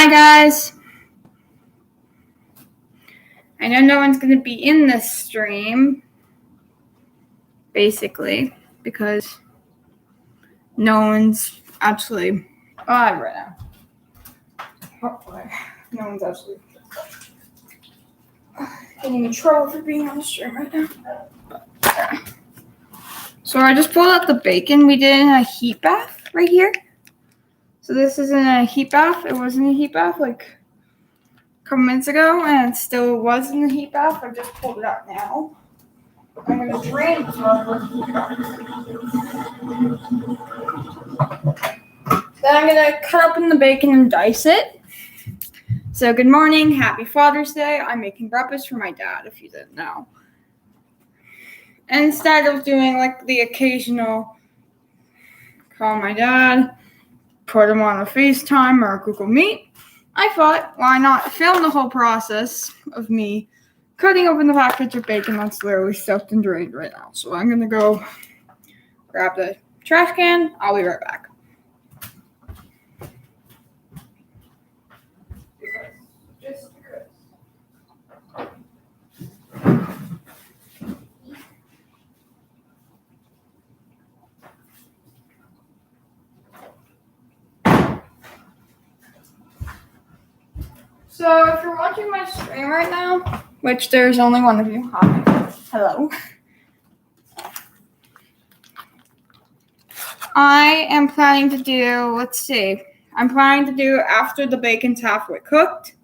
Hi guys. I know no one's going to be in this stream, basically, because no one's actually alive right now. Hopefully, no one's actually getting in trouble for being on the stream right now. So I just pulled out the bacon we did in a heat bath right here. So this isn't a heat bath. It wasn't a heat bath like a couple minutes ago, and it still was in the heat bath. I just pulled it out now. I'm going to drain it. Then I'm going to cut open the bacon and dice it. So good morning, happy Father's Day. I'm making breakfast for my dad, if you didn't know. And instead of doing like the occasional call my dad, put him on a FaceTime or a Google Meet, I thought, why not film the whole process of me cutting open the package of bacon that's literally soaked and drained right now. So I'm going to go grab the trash can. I'll be right back. Just because. So if you're watching my stream right now, which there's only one of you, hi, hello. I am planning to do, I'm planning to do after the bacon's halfway cooked.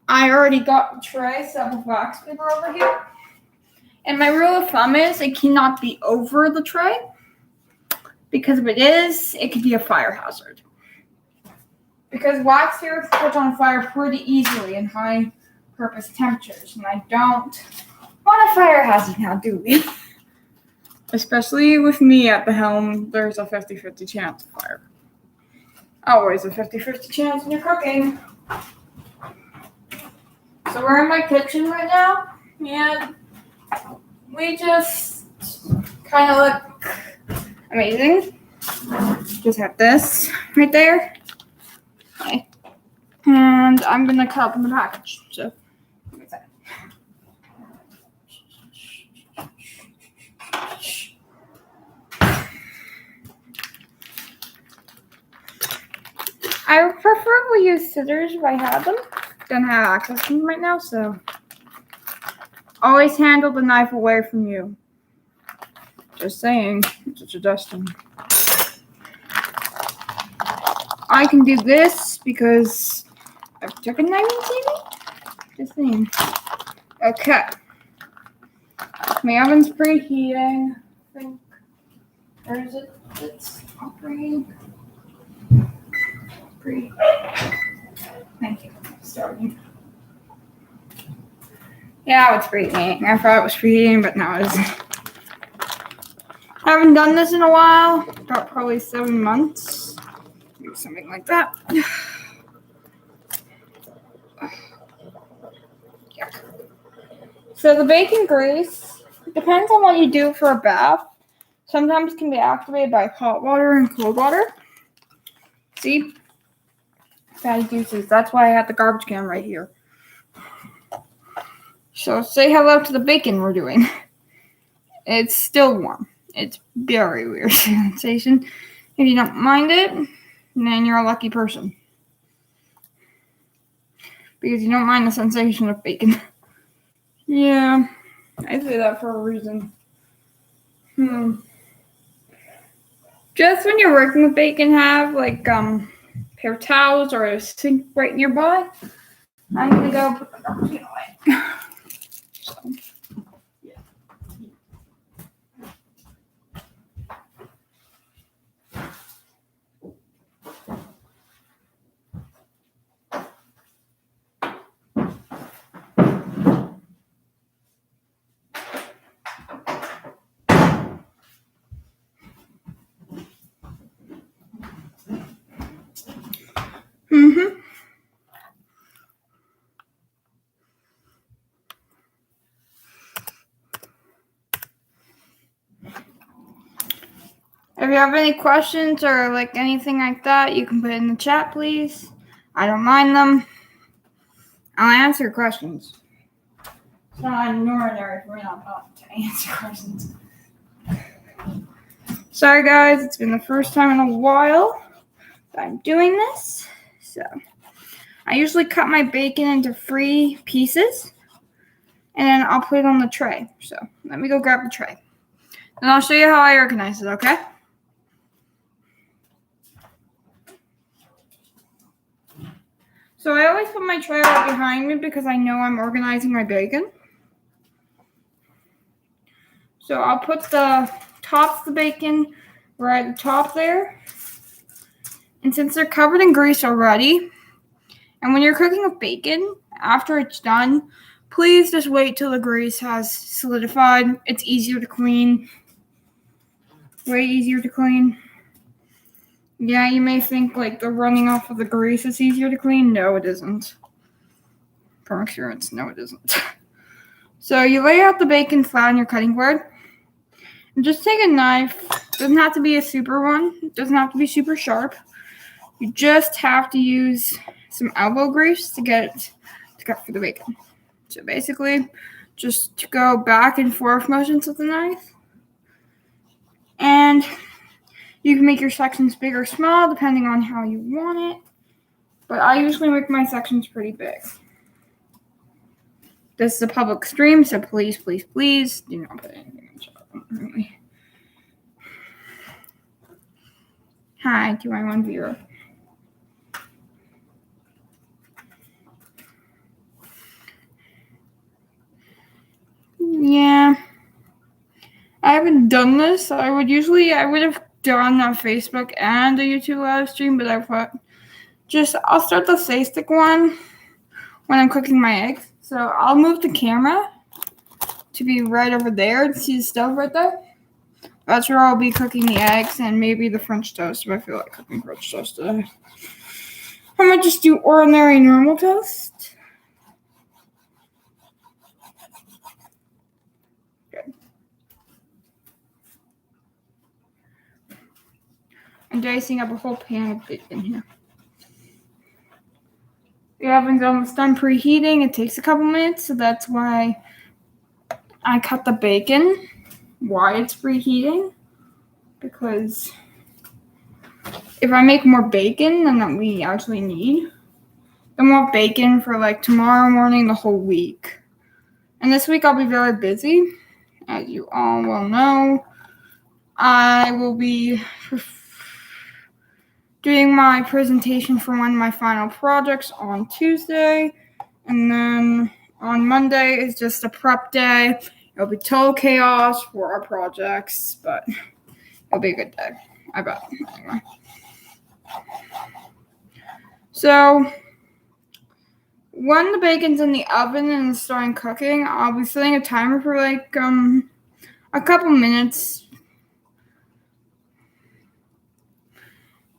I already got the tray set with wax paper over here. And my rule of thumb is it cannot be over the tray, because if it is, it could be a fire hazard. Because wax paper is put on fire pretty easily in high purpose temperatures, and I don't want a fire hazard now, do we? Especially with me at the helm, there's a 50-50 chance of fire. Always a 50-50 chance when you're cooking. So we're in my kitchen right now, and we just kind of look amazing. Just have this right there. Okay. And I'm going to cut open the package. So, I would preferably use scissors if I had them. Don't have access to them right now, so always handle the knife away from you. Just saying, it's a suggestion. I can do this because I've taken 19 TV. Just saying. Okay. My oven's preheating. I think. Or is it? It's operating. Thank you. Starting. Yeah, it's preheating. I thought it was preheating, but no, it isn't. I haven't done this in a while. About probably 7 months. Maybe something like that. Yeah. So the bacon grease depends on what you do for a bath. Sometimes can be activated by hot water and cold water. See? Fatty juices. That's why I had the garbage can right here. So say hello to the bacon we're doing. It's still warm. It's very weird sensation. If you don't mind it, then you're a lucky person. Because you don't mind the sensation of bacon. Yeah, I say that for a reason. Just when you're working with bacon, have like pair of towels or a sink right nearby. I'm gonna go put the garbage can away. So, yeah. If you have any questions or like anything like that, you can put it in the chat, please. I don't mind them. I'll answer questions. It's not ordinary for me not to answer questions. Sorry guys, it's been the first time in a while that I'm doing this. So I usually cut my bacon into 3 pieces and then I'll put it on the tray. So let me go grab the tray. And I'll show you how I organize it, okay? So I always put my tray right behind me because I know I'm organizing my bacon. So I'll put the tops of the bacon right at the top there. And since they're covered in grease already, and when you're cooking with bacon, after it's done, please just wait till the grease has solidified. It's easier to clean. Way easier to clean. Yeah, you may think like the running off of the grease is easier to clean. No, it isn't. From experience, no, it isn't. So you lay out the bacon flat on your cutting board. And just take a knife. It doesn't have to be a super one. It doesn't have to be super sharp. You just have to use some elbow grease to get it to cut through the bacon. So basically, just go back and forth motions with the knife. And you can make your sections big or small depending on how you want it. But I usually make my sections pretty big. This is a public stream, so please, please, please do not put anything in the chat. Really. Hi to my one viewer. Yeah. I haven't done this. I would have done a Facebook and a YouTube live stream, but I thought I'll start the Say Stick one when I'm cooking my eggs. So I'll move the camera to be right over there. See the stove right there? That's where I'll be cooking the eggs and maybe the French toast if I feel like cooking French toast today. I might just do ordinary normal toast. Good. I'm dicing up a whole pan of bacon here. The oven's almost done preheating. It takes a couple minutes, so that's why I cut the bacon while it's preheating. Because if I make more bacon than that we actually need, then we'll have bacon for like tomorrow morning, the whole week. And this week I'll be very busy. As you all well know, I will be doing my presentation for one of my final projects on Tuesday. And then on Monday is just a prep day. It'll be total chaos for our projects, but it'll be a good day. I bet. Anyway. So when the bacon's in the oven and it's starting cooking, I'll be setting a timer for like a couple minutes.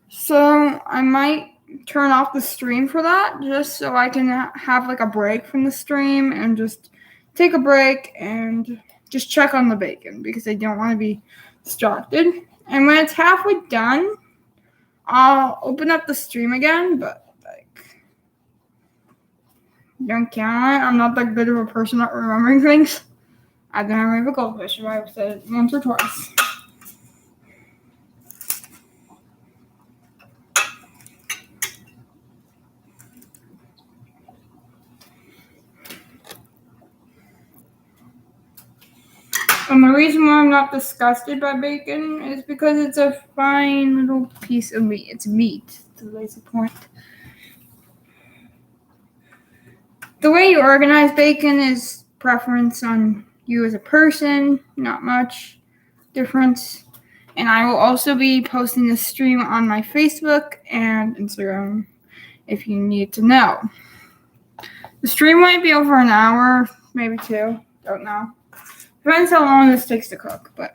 So I might turn off the stream for that just so I can have like a break from the stream and just take a break and just check on the bacon because I don't want to be distracted. And when it's halfway done, I'll open up the stream again, but like don't count on it. I'm not that good of a person at remembering things. I don't remember a goldfish if I've said it once or twice. And the reason why I'm not disgusted by bacon is because it's a fine little piece of meat. It's meat, to the basic point. The way you organize bacon is preference on you as a person, not much difference. And I will also be posting this stream on my Facebook and Instagram if you need to know. The stream might be over an hour, maybe 2, don't know. Depends how long this takes to cook, but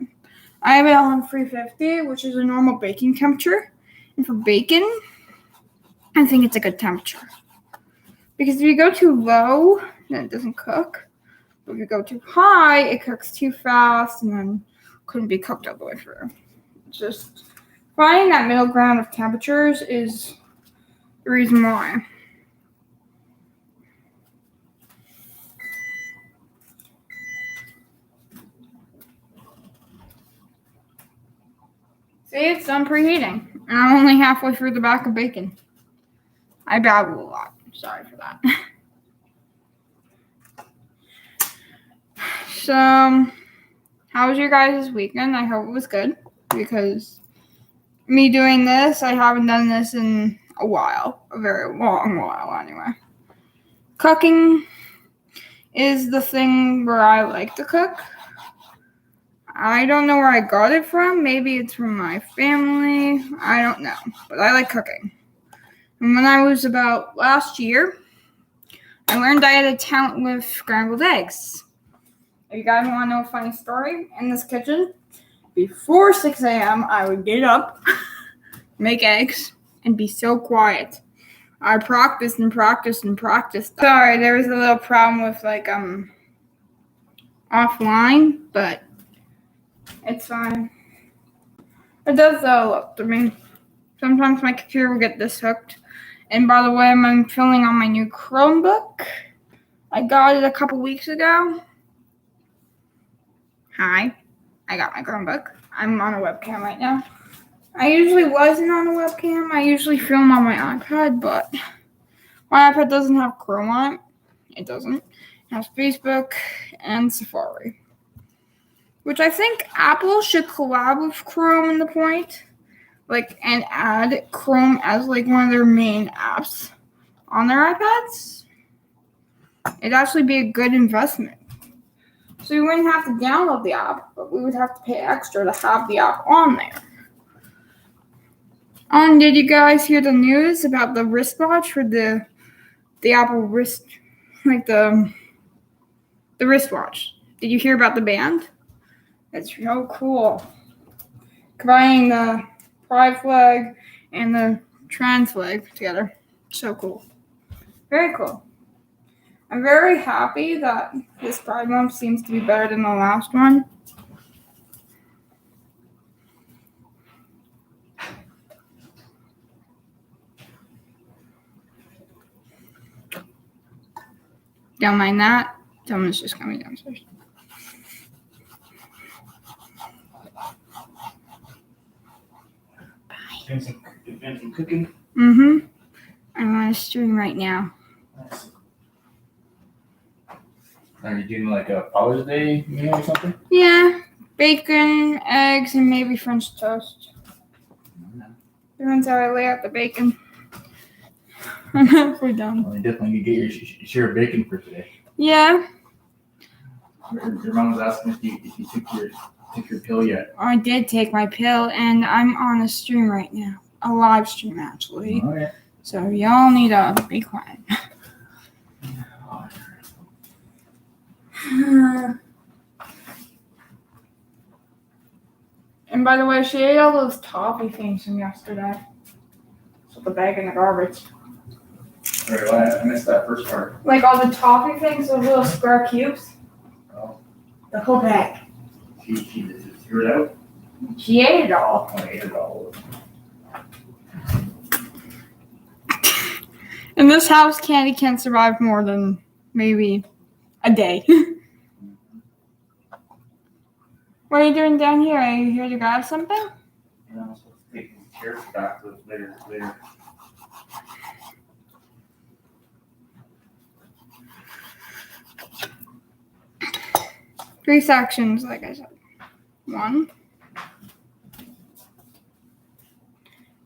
I have it on 350, which is a normal baking temperature. And for bacon, I think it's a good temperature. Because if you go too low, then it doesn't cook. But if you go too high, it cooks too fast and then couldn't be cooked all the way through. Just finding that middle ground of temperatures is the reason why. See, it's done preheating. And I'm only halfway through the back of bacon. I babble a lot. Sorry for that. So, how was your guys' weekend? I hope it was good. Because me doing this, I haven't done this in a while. A very long while, anyway. Cooking is the thing where I like to cook. I don't know where I got it from. Maybe it's from my family. I don't know. But I like cooking. And when I was about last year, I learned I had a talent with scrambled eggs. If you guys want to know a funny story, in this kitchen, before 6 a.m., I would get up, make eggs, and be so quiet. I practiced and practiced and practiced. Sorry, there was a little problem with, offline, but it's fine. It does, though, look, I mean, sometimes my computer will get this hooked. And by the way, I'm filming on my new Chromebook. I got it a couple weeks ago. Hi, I got my Chromebook. I'm on a webcam right now. I usually wasn't on a webcam. I usually film on my iPad, but my iPad doesn't have Chrome on it. It doesn't. It has Facebook and Safari. Which I think Apple should collab with Chrome in the point. And add Chrome as, one of their main apps on their iPads. It'd actually be a good investment. So we wouldn't have to download the app, but we would have to pay extra to have the app on there. Did you guys hear the news about the wristwatch for the Apple wrist, the wristwatch? Did you hear about the band? It's so cool. Combining the pride flag and the trans flag together. So cool. Very cool. I'm very happy that this Pride Month seems to be better than the last one. Don't mind that. Someone's just coming downstairs. Doing some cooking? Mm-hmm. I'm on a stream right now. Nice. Are you doing a Father's Day meal or something? Yeah. Bacon, eggs, and maybe French toast. Depends how I lay out the bacon. We're done. Well, you definitely need to get your share of bacon for today. Yeah. Your mom was asking if you took your pill yet. I did take my pill, and I'm on a stream right now. A live stream, actually. Oh, yeah. So y'all need to be quiet. And by the way, she ate all those toffee things from yesterday. So the bag in the garbage. Sorry, I missed that first part. All the toffee things, those little square cubes. Oh. The whole bag. She threw it out? She ate it all. I ate it all. In this house, candy can't survive more than maybe a day. What are you doing down here? Are you here to grab something? Yeah, I'm supposed to take these chairs back to later. 3 sections, like I said. 1.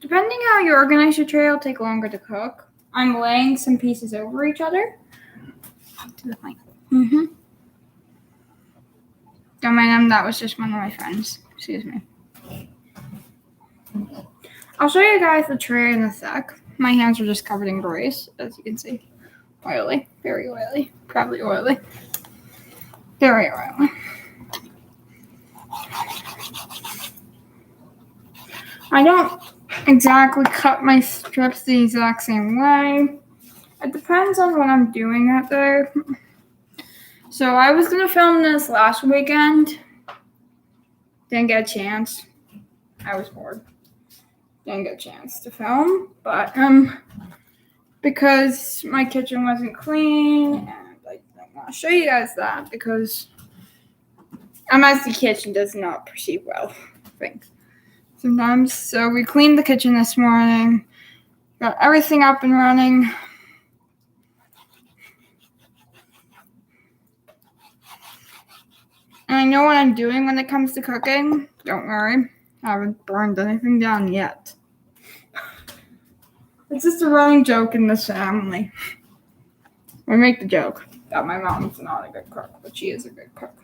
Depending how you organize your tray, it'll take longer to cook. I'm laying some pieces over each other. To the mic. Don't mind them, that was just one of my friends. Excuse me. I'll show you guys the tray in a sec. My hands are just covered in grease, as you can see. Oily. Very oily. Probably oily. Very oily. I don't exactly cut my strips the exact same way. It depends on what I'm doing that day. So I was going to film this last weekend. Didn't get a chance. I was bored. Didn't get a chance to film. But because my kitchen wasn't clean, and I don't want to show you guys that because a messy kitchen does not proceed well, I think. Sometimes. So we cleaned the kitchen this morning, got everything up and running. And I know what I'm doing when it comes to cooking. Don't worry, I haven't burned anything down yet. It's just a running joke in this family. We make the joke that my mom's not a good cook, but she is a good cook.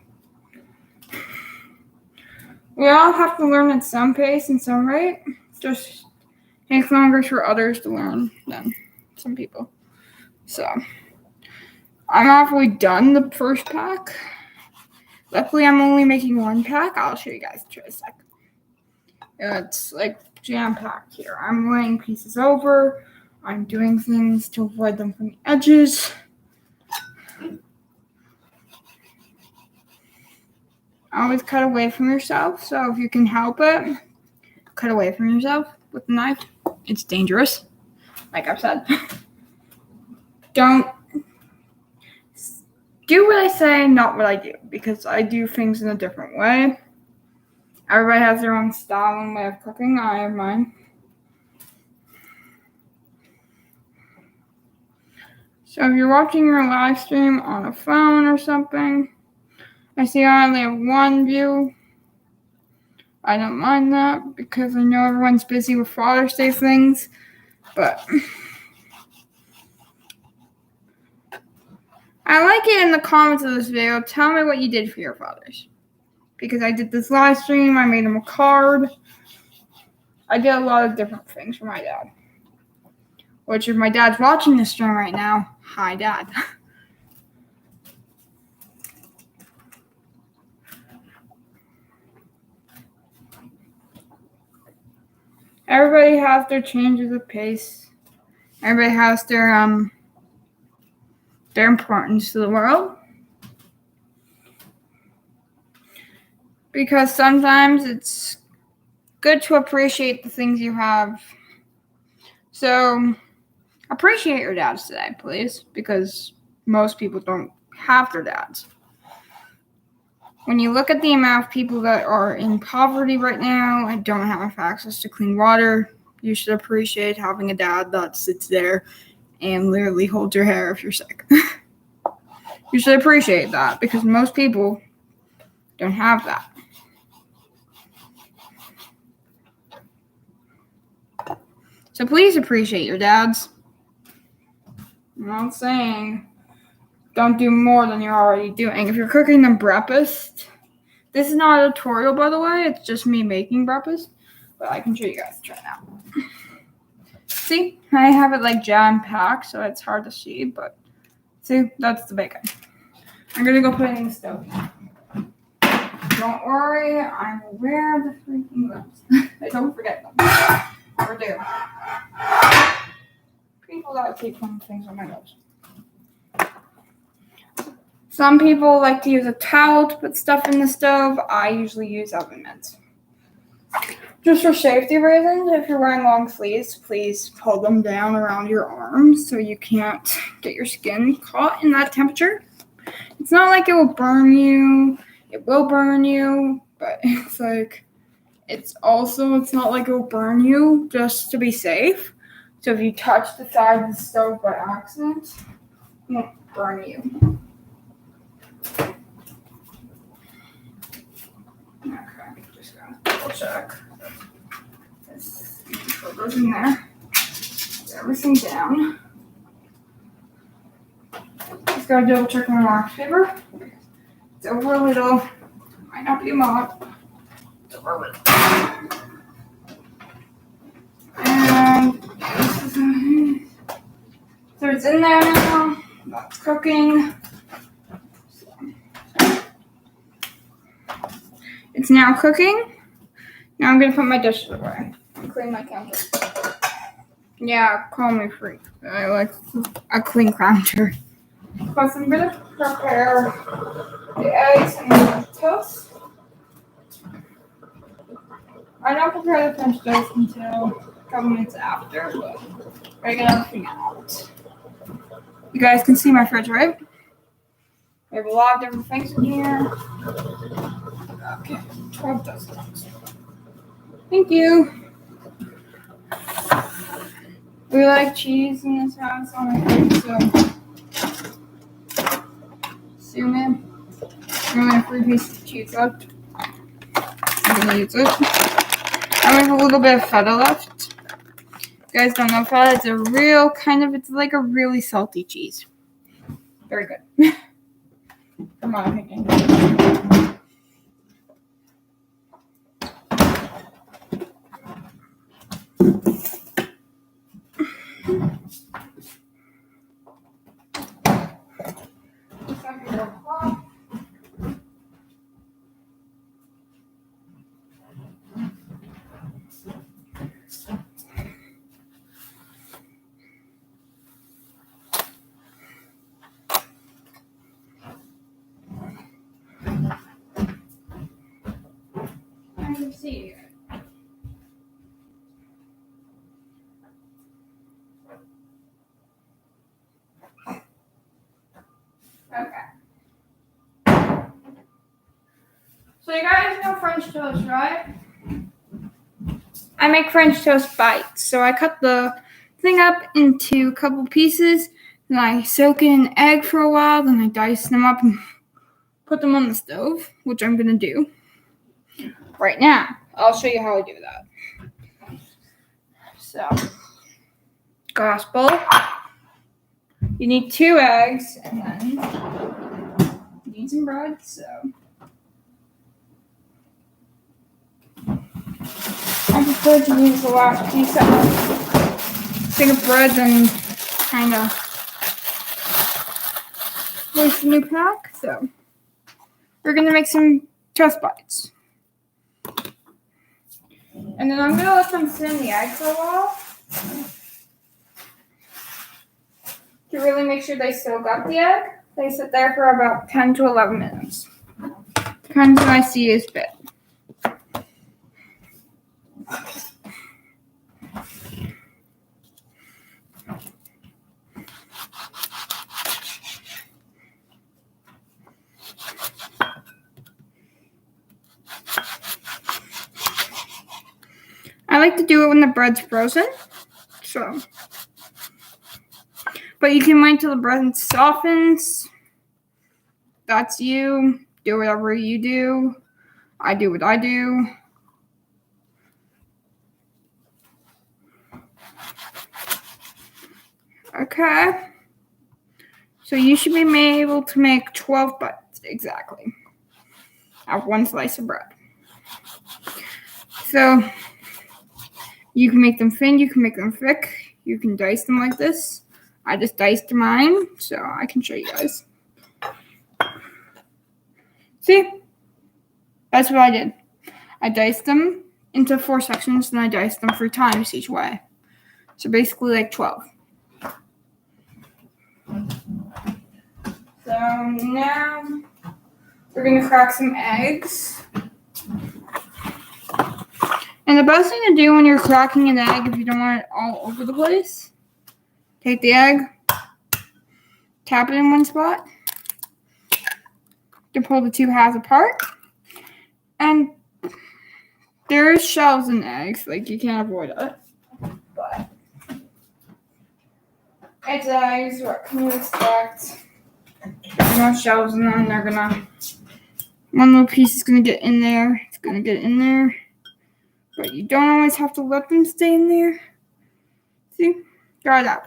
We all have to learn at some pace and some rate. It just takes longer for others to learn than some people. So, I'm halfway done the first pack. Luckily, I'm only making one pack. I'll show you guys in a sec. It's like jam-packed here. I'm laying pieces over. I'm doing things to avoid them from the edges. Always cut away from yourself. So if you can help it, cut away from yourself with the knife. It's dangerous, like I've said. Don't do what I say, not what I do, because I do things in a different way. Everybody has their own style and way of cooking. I have mine. So if you're watching your live stream on a phone or something, I see I only have one view. I don't mind that because I know everyone's busy with Father's Day things, but I like it in the comments of this video. Tell me what you did for your fathers. Because I did this live stream, I made him a card. I did a lot of different things for my dad. Which, if my dad's watching this stream right now, hi, Dad. Everybody has their changes of pace. Everybody has their importance to the world. Because sometimes it's good to appreciate the things you have. So, appreciate your dads today, please, because most people don't have their dads. When you look at the amount of people that are in poverty right now and don't have access to clean water, you should appreciate having a dad that sits there and literally holds your hair if you're sick. You should appreciate that because most people don't have that. So please appreciate your dads. I'm not saying don't do more than you're already doing. If you're cooking them breakfast, this is not a tutorial, by the way. It's just me making breakfast. But I can show you guys right now. See, I have it like jam-packed, so it's hard to see. But see, that's the bacon. I'm going to go put it in the stove. Don't worry, I'm aware of the freaking gloves. I don't forget them. Never do. People that keep putting things on my nose. Some people like to use a towel to put stuff in the stove. I usually use oven mitts. Just for safety reasons, if you're wearing long sleeves, please pull them down around your arms so you can't get your skin caught in that temperature. It's not like it will burn you. It will burn you, but it's like, it's not like it will burn you just to be safe. So if you touch the side of the stove by accident, it won't burn you. Okay, just gonna double check. Put those in there. Put everything down. Just gotta double check my wax paper. It's over a little. Might not be a lot. It's over a little. And so it's in there now. That's cooking. It's now cooking. Now I'm gonna put my dishes away and clean my counter. Yeah, call me freak. I like a clean counter. Plus, I'm gonna prepare the eggs and the toast. I don't prepare the French toast until a couple minutes after, but I get everything out. You guys can see my fridge, right? We have a lot of different things in here. Okay, 12 dozens. Thank you. We like cheese in this house on our food, so zoom in. We only have 3 pieces of cheese left. I'm gonna use it. I have a little bit of feta left. You guys don't know feta, it's a real it's like a really salty cheese. Very good. In my opinion. Let's see. Okay. So you guys know French toast, right? I make French toast bites. So I cut the thing up into a couple pieces, then I soak in an egg for a while, then I dice them up and put them on the stove, which I'm gonna do right now. I'll show you how I do that. So, glass bowl. You need 2 eggs, and then you need some bread. So, I prefer to use the last piece of thing of bread than kind of waste a new pack. So, we're gonna make some toast bites. And then I'm going to let them sit in the egg for a while to really make sure they soak up the egg. They sit there for about 10 to 11 minutes. Depends on my CS bit. I like to do it when the bread's frozen, so. But you can wait till the bread softens. That's you. Do whatever you do. I do what I do. Okay. So you should be able to make 12 bites exactly out of 1 slice of bread. So you can make them thin, you can make them thick, you can dice them like this. I just diced mine, so I can show you guys. See? That's what I did. I diced them into 4 sections, and I diced them 3 times each way. So basically like 12. So now we're going to crack some eggs. And the best thing to do when you're cracking an egg, if you don't want it all over the place, take the egg, tap it in one spot, to pull the 2 halves apart, and there's shells in eggs, like you can't avoid it, but it's eggs, what can you expect? There's no shells in them, one little piece is gonna get in there, it's gonna get in there, but you don't always have to let them stay in there. See? Draw it out.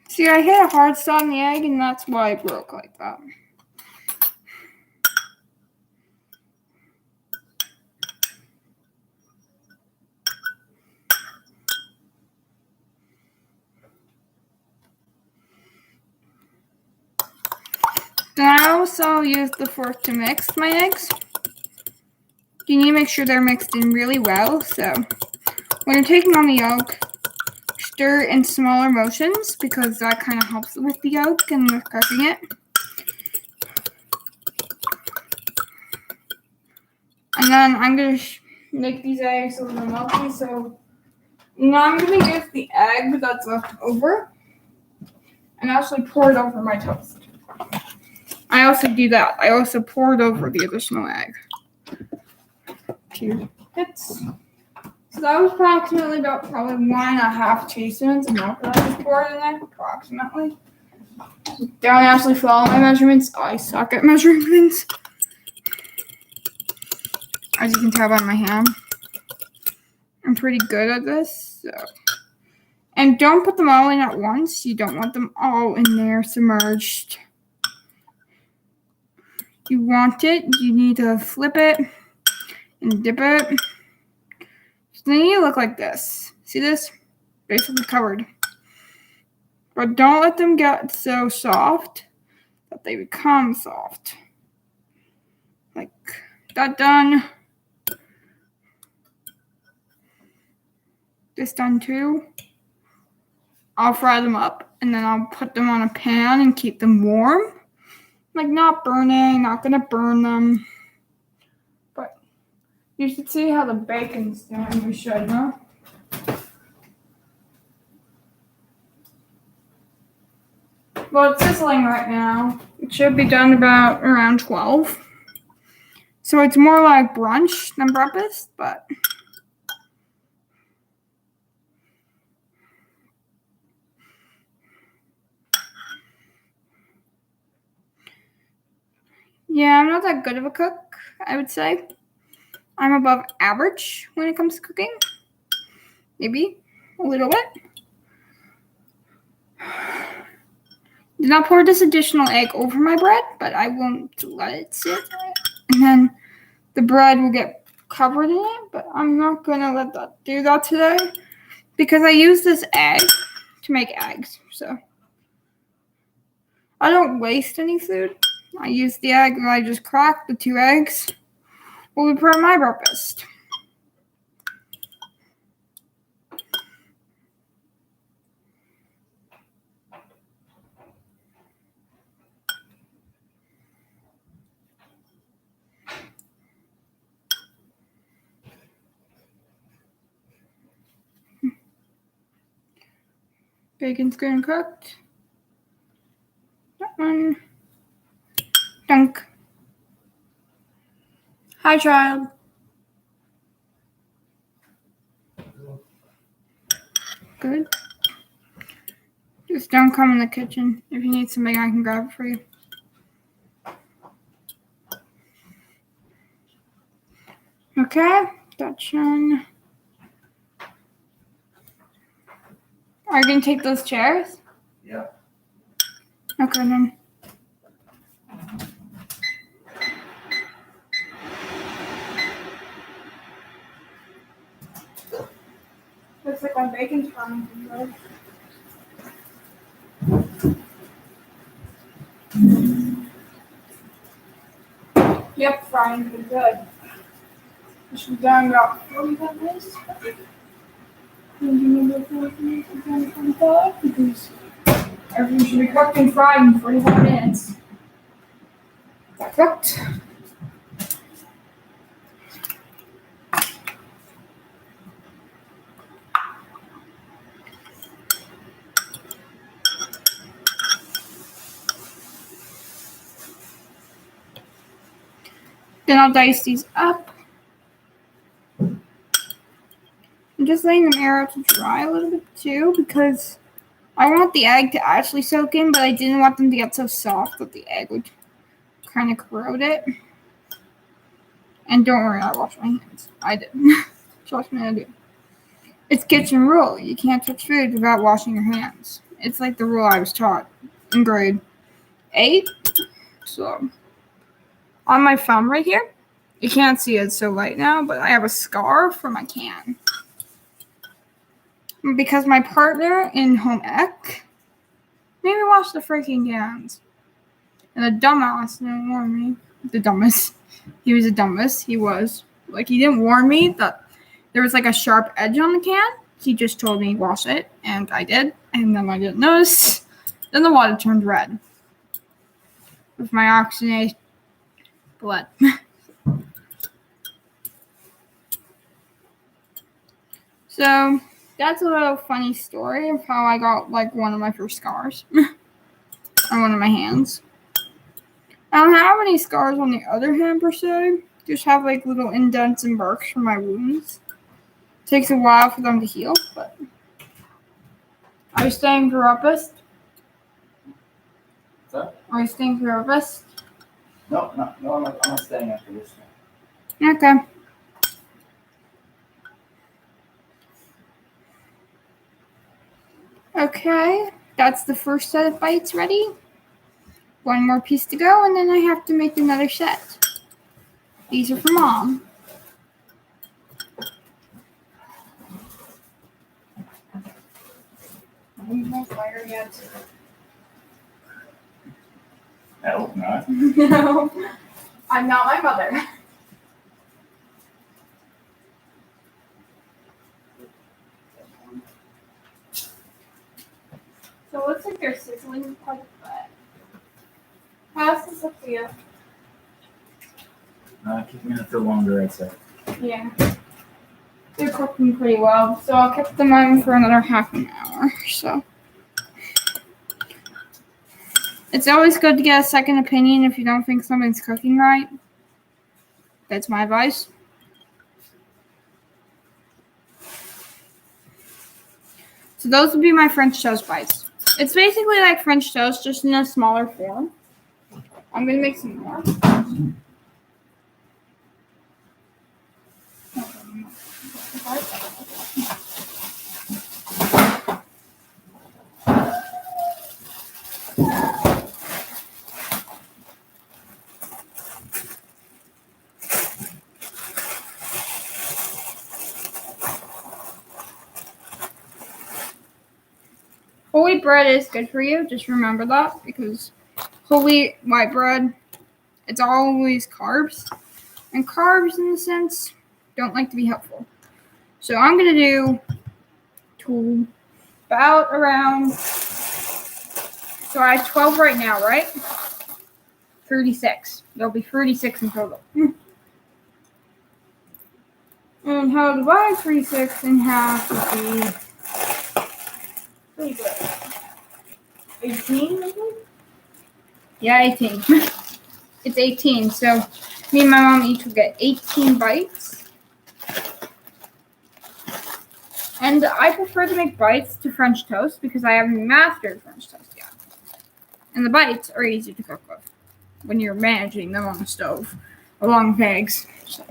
See, I hit a hard spot in the egg, and that's why it broke like that. Then I also use the fork to mix my eggs. You need to make sure they're mixed in really well. So when you're taking on the yolk, just stir in smaller motions because that kind of helps with the yolk and with cooking it. And then I'm going to make these eggs a little melty. So now I'm going to use the egg that's left over and actually pour it over my toast. I also do that. I also pour it over the additional egg. 2 hits. So that was approximately about probably 1.5 teaspoons of milk that I just poured in there, approximately. Don't actually follow my measurements. I suck at measuring things. As you can tell by my hand. I'm pretty good at this. So. And don't put them all in at once. You don't want them all in there submerged. You want it, you need to flip it and dip it. So then you look like this. See this? Basically covered. But don't let them get so soft that they become soft. Like that done. This done too. I'll fry them up and then I'll put them on a pan and keep them warm. Like not burning, not gonna burn them. But you should see how the bacon's doing. You should, huh? Well, it's sizzling right now. It should be done about around 12. So it's more like brunch than breakfast, but yeah, I'm not that good of a cook, I would say. I'm above average when it comes to cooking. Maybe a little bit. Did not pour this additional egg over my bread, but I won't let it sit. And then the bread will get covered in it, but I'm not going to do that today because I use this egg to make eggs. So I don't waste any food. I use the egg and I just crack the 2 eggs. Will be part of my breakfast. Bacon's good and cooked. That one. Dunk. Hi, child. Good. Just don't come in the kitchen. If you need something, I can grab it for you. Okay, that's done. Are you going to take those chairs? Yeah. Okay, then. Looks like my bacon's frying pretty good. Yep, frying pretty good. I should be done about 45 minutes. Because everything should be cooked and fried in 45 minutes. That cooked. Then I'll dice these up. I'm just letting them air out to dry a little bit too because I want the egg to actually soak in, but I didn't want them to get so soft that the egg would kind of corrode it. And don't worry, I washed my hands. I did. Trust me, I do. It's kitchen rule. You can't touch food without washing your hands. It's like the rule I was taught in grade 8. So, on my thumb right here, you can't see it so light now, but I have a scar from my can. Because my partner in home ec made me wash the freaking cans. And the dumbass didn't warn me. The dumbest. He was the dumbest. He was. Like, he didn't warn me that there was like a sharp edge on the can. He just told me wash it, and I did, and then I didn't notice. Then the water turned red with my oxygenated blood. So that's a little funny story of how I got like one of my first scars on one of my hands. I don't have any scars on the other hand per se. Just have like little indents and marks from my wounds. Takes a while for them to heal, but are you staying therapist? What's that? Are you staying therapist? No, I'm not staying after this one. Okay. Okay, that's the first set of bites ready. One more piece to go, and then I have to make another set. These are for Mom. No fire yet. I hope not. No, I'm not my mother. So it looks like they're sizzling quite a bit. How's this look for you? Keep me until longer, I'd say. Yeah. They're cooking pretty well, so I'll keep them on for another half an hour. So it's always good to get a second opinion if you don't think something's cooking right. That's my advice. So those would be my French toast bites. It's basically like French toast, just in a smaller form. I'm gonna make some more. Whole wheat bread is good for you. Just remember that, because whole wheat white bread, it's always carbs. And carbs, in a sense, don't like to be helpful. So I'm going to do about around, so I have 12 right now, right? 36. There'll be 36 in total. And how to divide 36 in half would be pretty good. 18, maybe? Yeah, 18. It's 18, so me and my mom each will get 18 bites. And I prefer to make bites to French toast because I haven't mastered French toast yet. And the bites are easy to cook with when you're managing them on the stove along with eggs. So,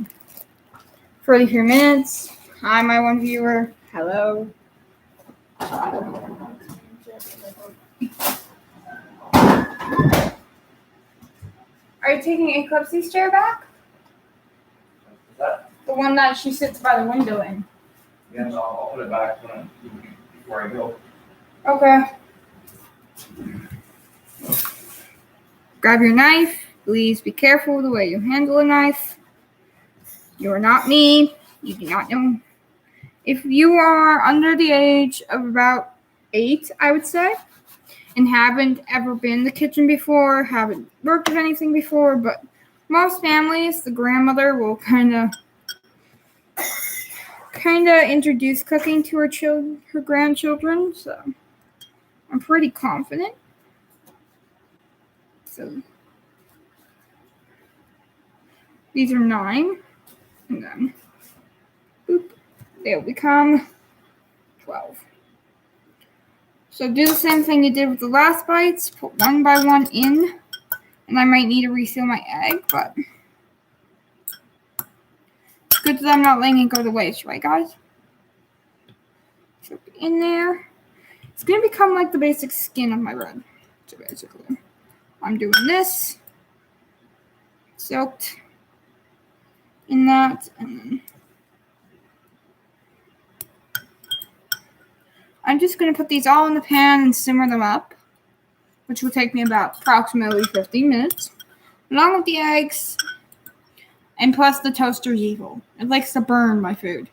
43 minutes. Hi, my one viewer. Hello. Are you taking Eclipse's chair back? Is that? The one that she sits by the window in. Yeah, no, I'll put it back before I go. Okay. Grab your knife. Please be careful the way you handle a knife. You are not me. You do not know. If you are under the age of about 8, I would say, and haven't ever been in the kitchen before, haven't worked with anything before, but most families, the grandmother will kind of introduce cooking to her grandchildren, so I'm pretty confident. So these are 9, and then boop, they'll become 12. So do the same thing you did with the last bites, put one by one in, and I might need to refill my egg, but it's good that I'm not letting it go to waste, right guys? So in there. It's going to become like the basic skin of my bread. So basically, I'm doing this, soaked in that, and then I'm just going to put these all in the pan and simmer them up, which will take me about approximately 15 minutes, along with the eggs, and plus the toaster's evil. It likes to burn my food.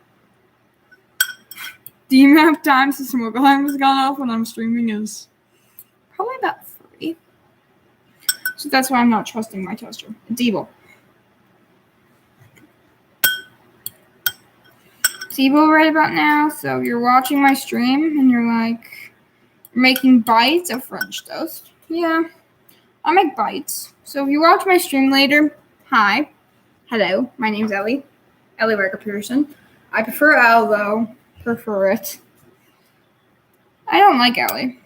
The amount of times the smoke alarm has gone off when I'm streaming is probably about 3. So that's why I'm not trusting my toaster. It's evil. It's evil right about now. So if you're watching my stream and you're like making bites of French toast. Yeah, I make bites. So if you watch my stream later, hi. Hello, my name's Ellie. Ellie Riker Pearson. I prefer Elle though. Prefer it. I don't like Ellie.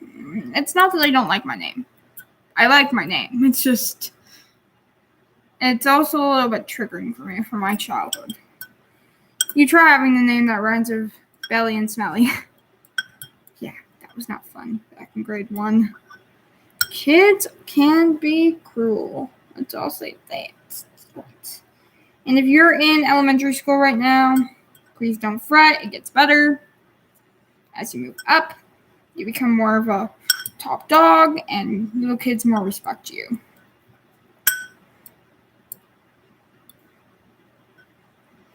It's not that I don't like my name. I like my name. It's just... It's also a little bit triggering for me from my childhood. You try having a name that rhymes with belly and smelly. Yeah, that was not fun back in grade 1. Kids can be cruel. Let's all say that. And if you're in elementary school right now, please don't fret. It gets better. As you move up, you become more of a top dog, and little kids more respect you.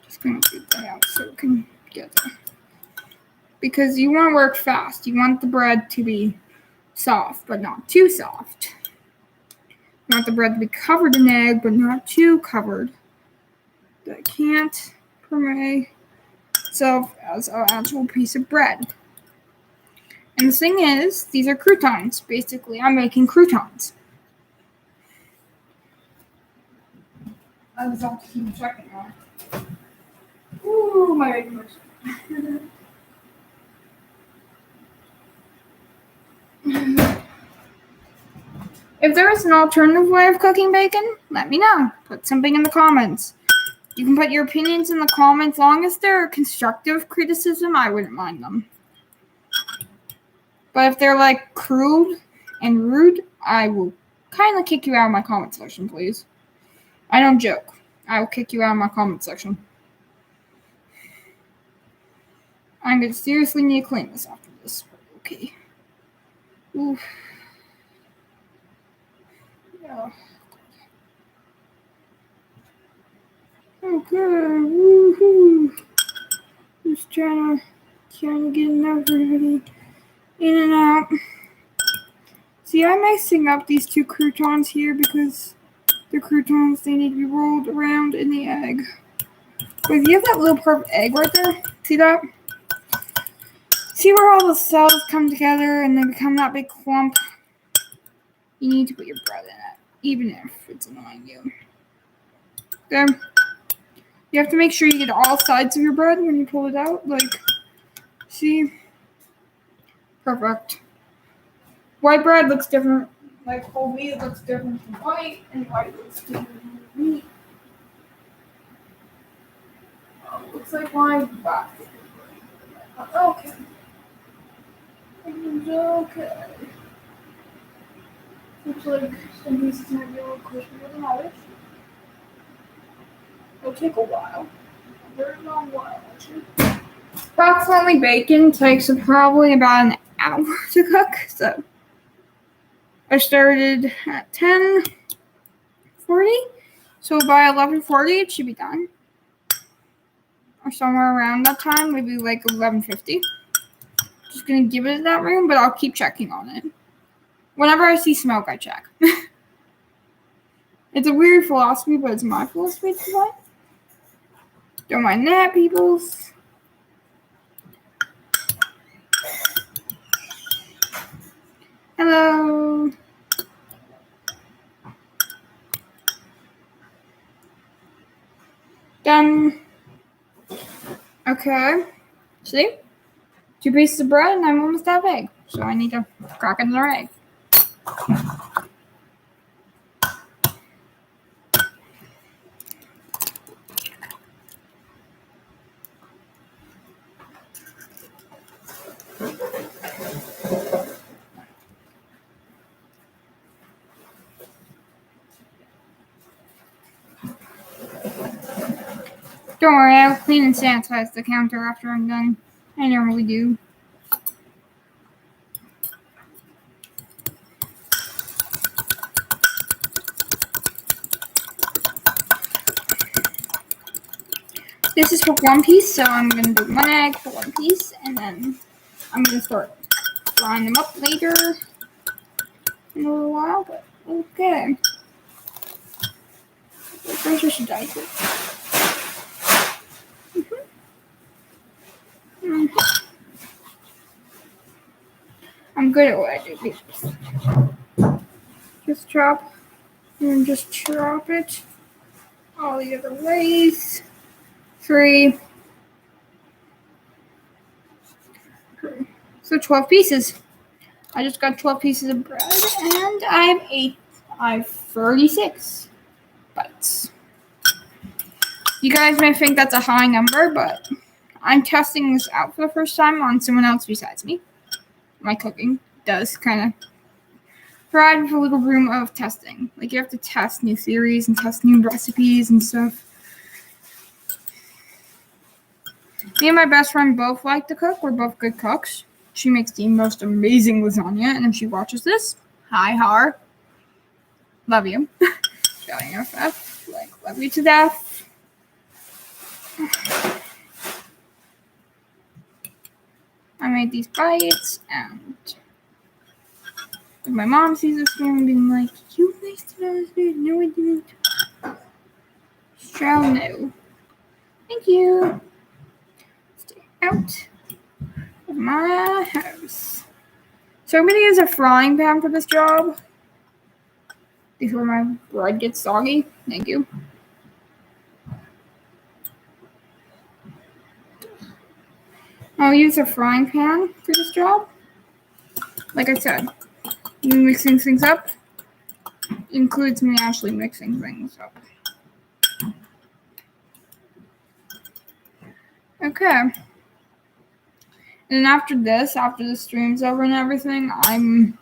Just gonna get that out so it can get there. Because you want to work fast. You want the bread to be soft, but not too soft. You want the bread to be covered in egg, but not too covered. That can't portray itself as an actual piece of bread. And the thing is, these are croutons. Basically, I'm making croutons. I just have to keep checking on. Ooh, my bacon hurts. If there is an alternative way of cooking bacon, let me know. Put something in the comments. You can put your opinions in the comments. Long as they're constructive criticism, I wouldn't mind them. But if they're like crude and rude, I will kind of kick you out of my comment section, please. I don't joke. I will kick you out of my comment section. I'm going to seriously need to clean this after this. Okay. Oof. Yeah. Okay. Woohoo. Just trying to get enough everybody in and out. See, I'm mixing up these 2 croutons here because the croutons, they need to be rolled around in the egg. But if you have that little perfect egg right there, see that? See where all the cells come together and they become that big clump? You need to put your bread in it, even if it's annoying you. There. You have to make sure you get all sides of your bread when you pull it out. Like, see? Perfect. White bread looks different. Like, whole wheat looks different from white, and white looks different from wheat. Oh, looks like my back. Okay. Okay. Looks like some pieces might be a little crispier than others. It'll take a while. A very long while, actually. Approximately bacon takes probably about an hour to cook, so I started at 10:40, so by 11:40 it should be done. Or somewhere around that time, maybe like 11:50. Just gonna give it that room, but I'll keep checking on it. Whenever I see smoke, I check. It's a weird philosophy, but it's my philosophy at this point. Don't mind that, peoples. Hello. Done. Okay. See? 2 pieces of bread and I'm almost out of egg. So I need to crack another egg. Don't worry, I'll clean and sanitize the counter after I'm done. I normally do. This is for one piece, so I'm gonna do 1 egg for 1 piece, and then I'm gonna start frying them up later in a little while. But okay, first I should dice it. I'm good at what I do. Just chop and just chop it all the other ways. 3. So 12 pieces. I just got 12 pieces of bread, and I have 36 bites. You guys may think that's a high number, but I'm testing this out for the first time on someone else besides me. My cooking does kind of provide with a little room of testing. Like, you have to test new theories and test new recipes and stuff. Me and my best friend both like to cook. We're both good cooks. She makes the most amazing lasagna, and if she watches this, hi, Har. Love you. Shouting FF. Like, love you to death. I made these bites, and if my mom sees this stream being like, you wasted all this food. No, I didn't. Shall know. Thank you. Stay out of my house. So I'm going to use a frying pan for this job before my bread gets soggy. Thank you. I'll use a frying pan for this job. Like I said, mixing things up includes me actually mixing things up. Okay. And after the stream's over and everything, I'm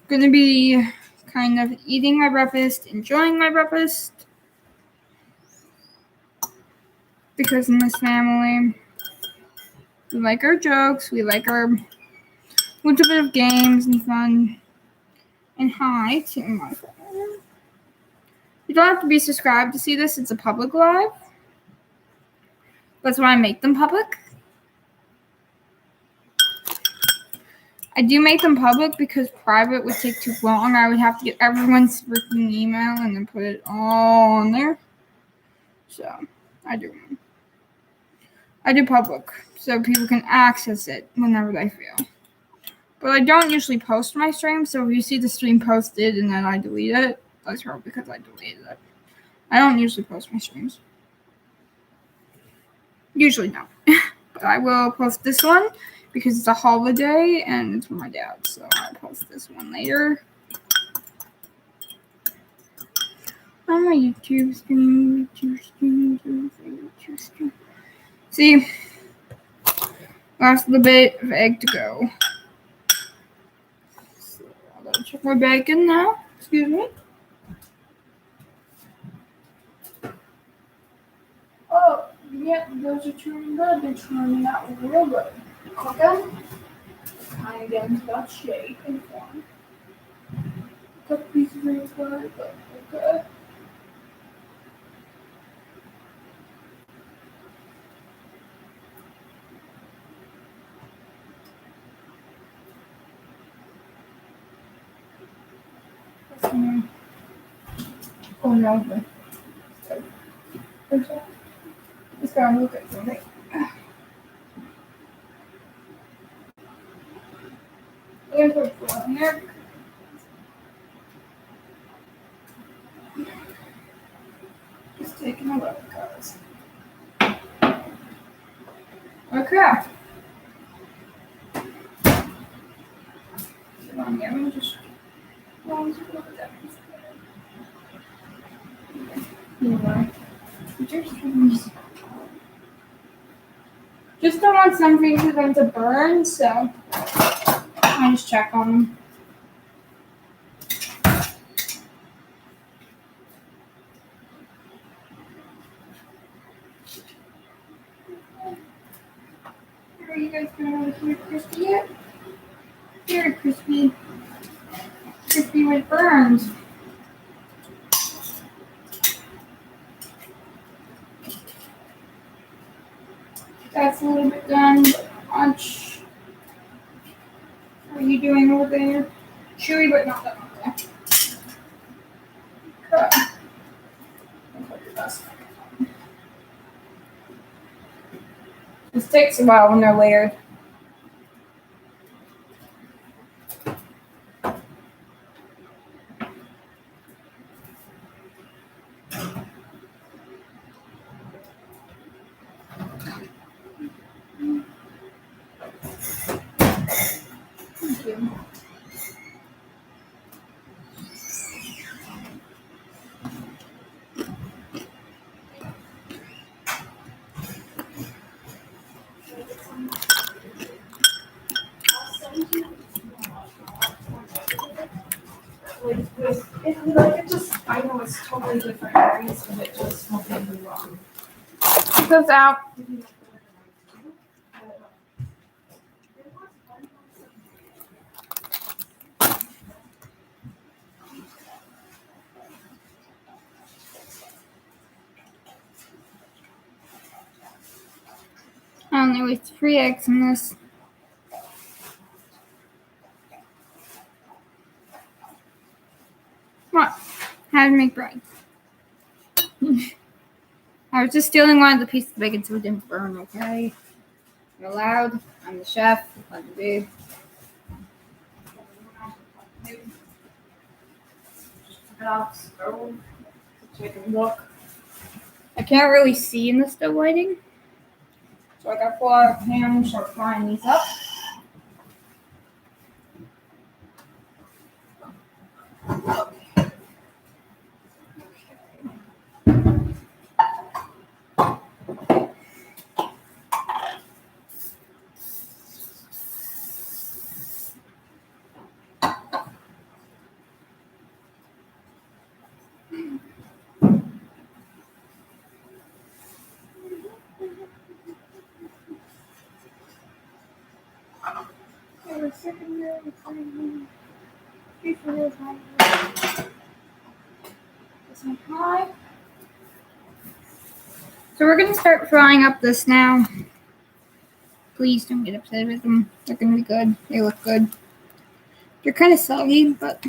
going to be kind of eating my breakfast, enjoying my breakfast. Because in this family, we like our jokes, we like our little bit of games and fun. And hi to my family. You don't have to be subscribed to see this, it's a public live. That's why I make them public. I do make them public because private would take too long. I would have to get everyone's freaking email and then put it all on there. So, I do public so people can access it whenever they feel. But I don't usually post my stream, so if you see the stream posted and then I delete it, that's probably because I deleted it. I don't usually post my streams. Usually no. But I will post this one because it's a holiday and it's for my dad, so I'll post this one later. On my YouTube stream. See, last little bit of egg to go. So I'll go check my bacon now. Excuse me. Oh, yeah, those are turning good. They're turning out real good. Okay. Kind of getting to that shape and form. A couple pieces really good, but okay. Oh no. Just gotta look at something. I'm gonna put four in there. Just taking a look, guys. Okay. I'm gonna just just don't want something for them to burn, so I just check on them. Are you guys gonna hear crispy yet? Very crispy. Crispy with burns. in over there. Chewy, but not that much. Okay. This takes a while when they're layered. Thank you. I know it's totally different areas, but it just won't be wrong. It goes out. I don't know, it's 3 eggs in this. What? How to make bread. I was just stealing one of the pieces of bacon so it didn't burn, okay? You're allowed. I'm the chef. Let me do. Take a look. I can't really see in the still lighting. So I gotta pull out a pan and start frying these up. So we're gonna start frying up this now. Please don't get upset with them. They're gonna be good. They look good. They're kind of soggy, but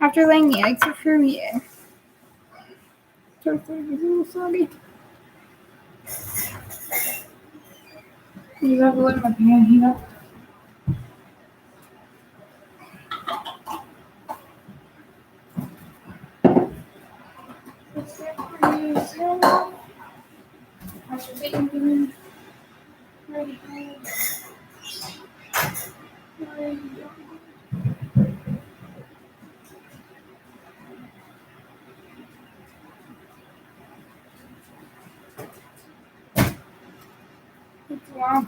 after laying the eggs through, yeah. So they're a little soggy. You have to let my pan heat up. Wow.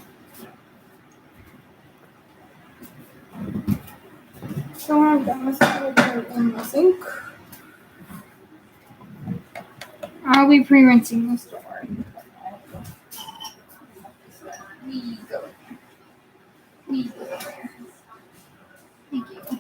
So I'm done with in the sink. I'll be pre-rinsing this door. We go. We go there. Thank you.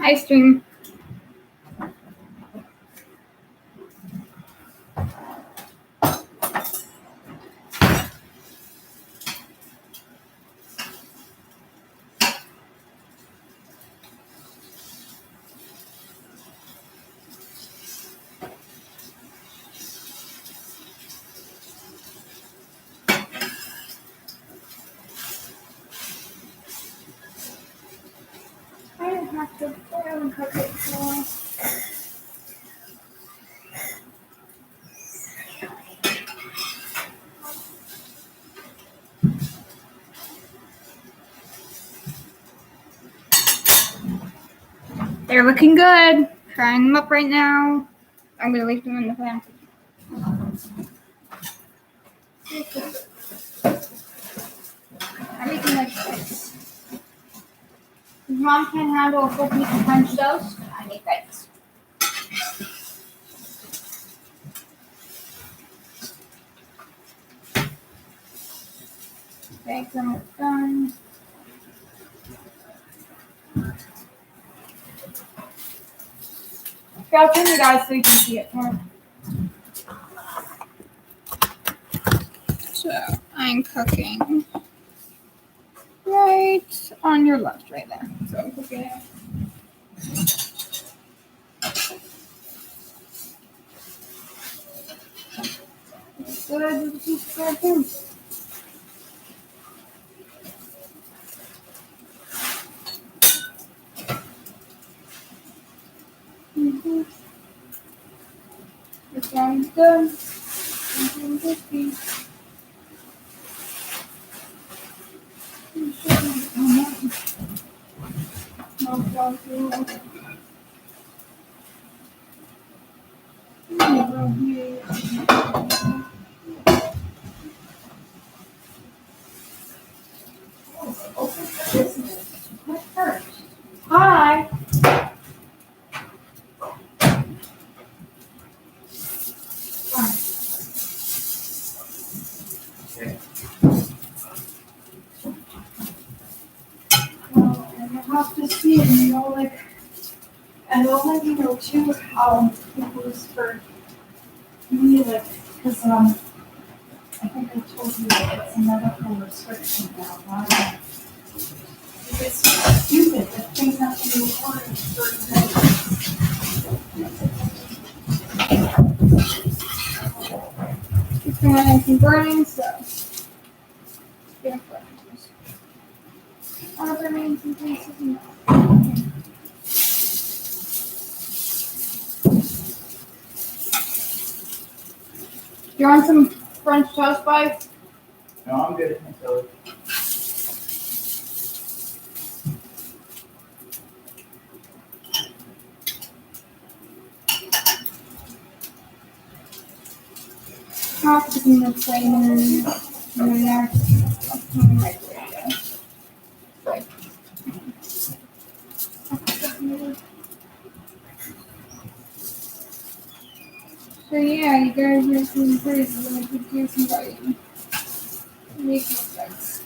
Ice cream. I haven't cooked it for a while. They're looking good. Frying them up right now. I'm gonna leave them in the pan. Everything like this. Mom can't handle a full piece of French toast. I need bites. Bake them are done. Okay, I'll turn you guys so you can see it more. So I'm cooking right on your left, right there. So I'm cooking it. It's good with a piece of bread too. This sounds good. Hi. Okay. Well, and I have to see, you know, like, and I'll let you know too how it was for me, like, because, I think I told you that it's a medical restriction now, right? It's stupid that things have to be recorded for It's going to be burning, so. Yeah, other names and places and you want some French toast bites? No, I'm good. So, I'll put them in the flame in there. So yeah, you guys are some crazy when I could do some biting. Make sense.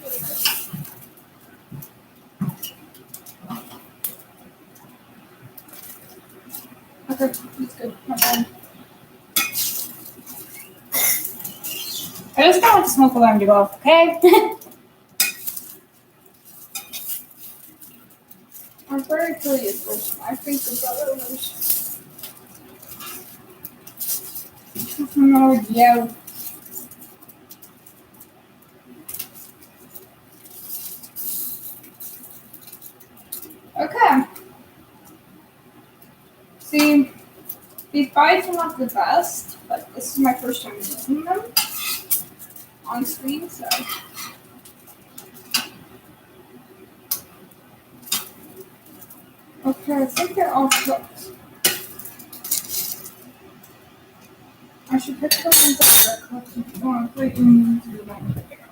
Okay, that's good. Not bad. I just don't want the smoke alarm to go off, okay? I'm very curious, which I think the brother was. Oh, yeah. Okay. See, these bites are not the best, but this is my first time doing them on screen, so. Okay, I think they're all cooked. I should pick the ones that are cooked and put them into the microwave.